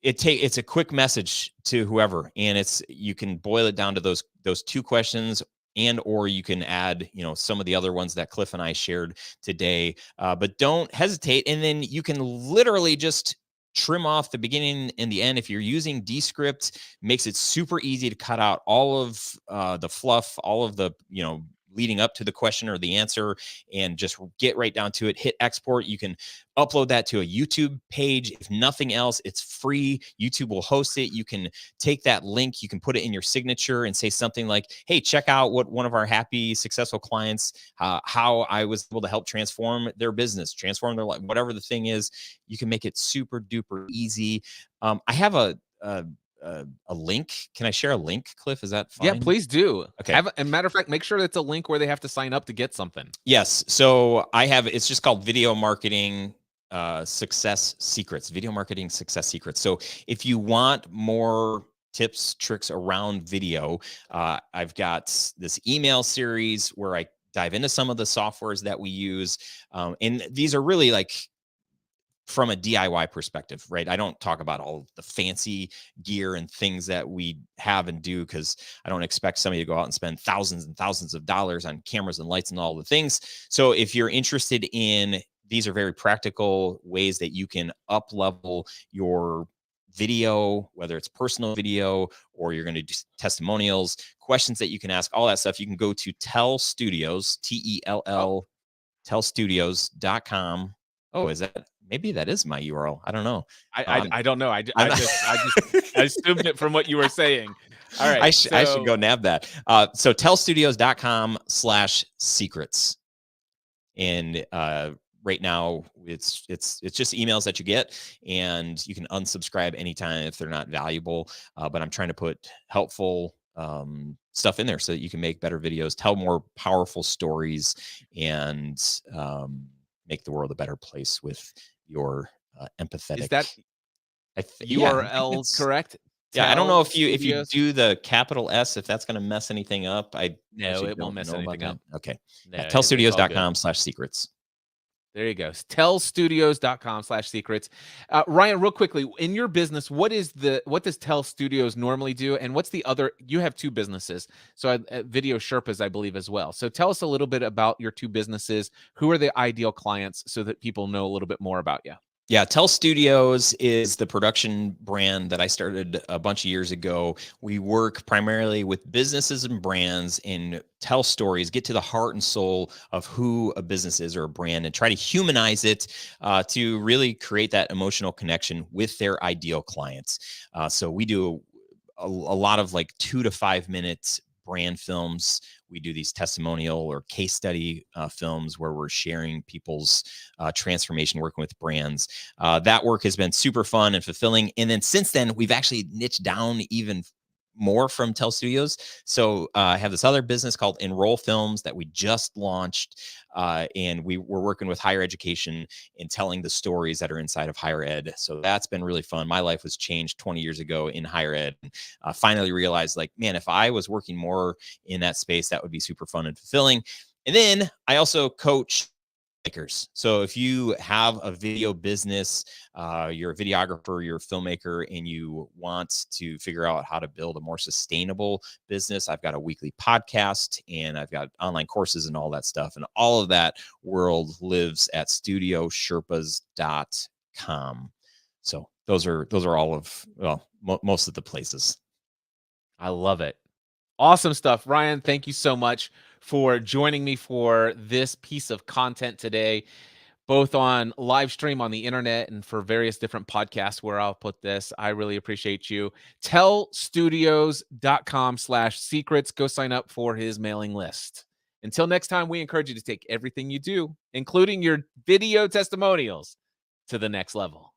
it's a quick message to whoever, and you can boil it down to those two questions. And or you can add, some of the other ones that Cliff and I shared today. But don't hesitate. And then you can literally just trim off the beginning and the end. If you're using Descript, makes it super easy to cut out all of the fluff, all of the leading up to the question or the answer and just get right down to it. Hit export. You can upload that to a YouTube page. If nothing else, it's free. YouTube will host it. You can take that link, you can put it in your signature and say something like, hey, check out what one of our happy, successful clients, how I was able to help transform their business, transform their life, whatever the thing is. You can make it super duper easy. I have a link. Can I share a link, Cliff? Is that fine?
Yeah, please do.
Okay.
And matter of fact, make sure it's a link where they have to sign up to get something.
Yes. So I have, it's just called Video Marketing Success Secrets, Video Marketing Success Secrets. So if you want more tips, tricks around video, I've got this email series where I dive into some of the softwares that we use. And these are really like from a DIY perspective, right? I don't talk about all the fancy gear and things that we have and do, because I don't expect somebody to go out and spend thousands and thousands of dollars on cameras and lights and all the things. So if you're interested in, these are very practical ways that you can up level your video, whether it's personal video or you're going to do testimonials, questions that you can ask, all that stuff. You can go to Tell Studios, Tell, tellstudios.com. Oh, is that, maybe that is my URL. I don't know.
I don't know. I assumed it from what you were saying. All right.
I should go nab that. So tellstudios.com/secrets. And right now it's just emails that you get, and you can unsubscribe anytime if they're not valuable. But I'm trying to put helpful stuff in there so that you can make better videos, tell more powerful stories, and make the world a better place with your empathetic.
Is that URL correct?
Yeah, I don't know if you do the capital S, if that's going to mess anything up.
No, it won't mess anything up.
Okay.
No,
tellstudios.com/secrets.
There you go. Tellstudios.com/secrets. Ryan, real quickly, in your business, what does Tell Studios normally do? And what's the other, you have two businesses. So Video Sherpas, I believe, as well. So tell us a little bit about your two businesses. Who are the ideal clients so that people know a little bit more about you?
Yeah, Tell Studios is the production brand that I started a bunch of years ago. We work primarily with businesses and brands and tell stories, get to the heart and soul of who a business is or a brand, and try to humanize it to really create that emotional connection with their ideal clients. So we do a lot of like 2 to 5 minute brand films. We do these testimonial or case study films where we're sharing people's transformation, working with brands. That work has been super fun and fulfilling. And then since then, we've actually niched down even more from Tell Studios. So I have this other business called Enroll Films that we just launched. And we're working with higher education and telling the stories that are inside of higher ed. So that's been really fun. My life was changed 20 years ago in higher ed. Finally realized, like, man, if I was working more in that space, that would be super fun and fulfilling. And then I also coach makers. So if you have a video business, you're a videographer, you're a filmmaker, and you want to figure out how to build a more sustainable business, I've got a weekly podcast and I've got online courses and all that stuff. And all of that world lives at studiosherpas.com. So those are all of, well, most of the places.
I love it. Awesome stuff. Ryan, thank you so much for joining me for this piece of content today, both on live stream on the internet and for various different podcasts where I'll put this. I really appreciate you. Tellstudios.com/secrets. Go sign up for his mailing list. Until next time, we encourage you to take everything you do, including your video testimonials, to the next level.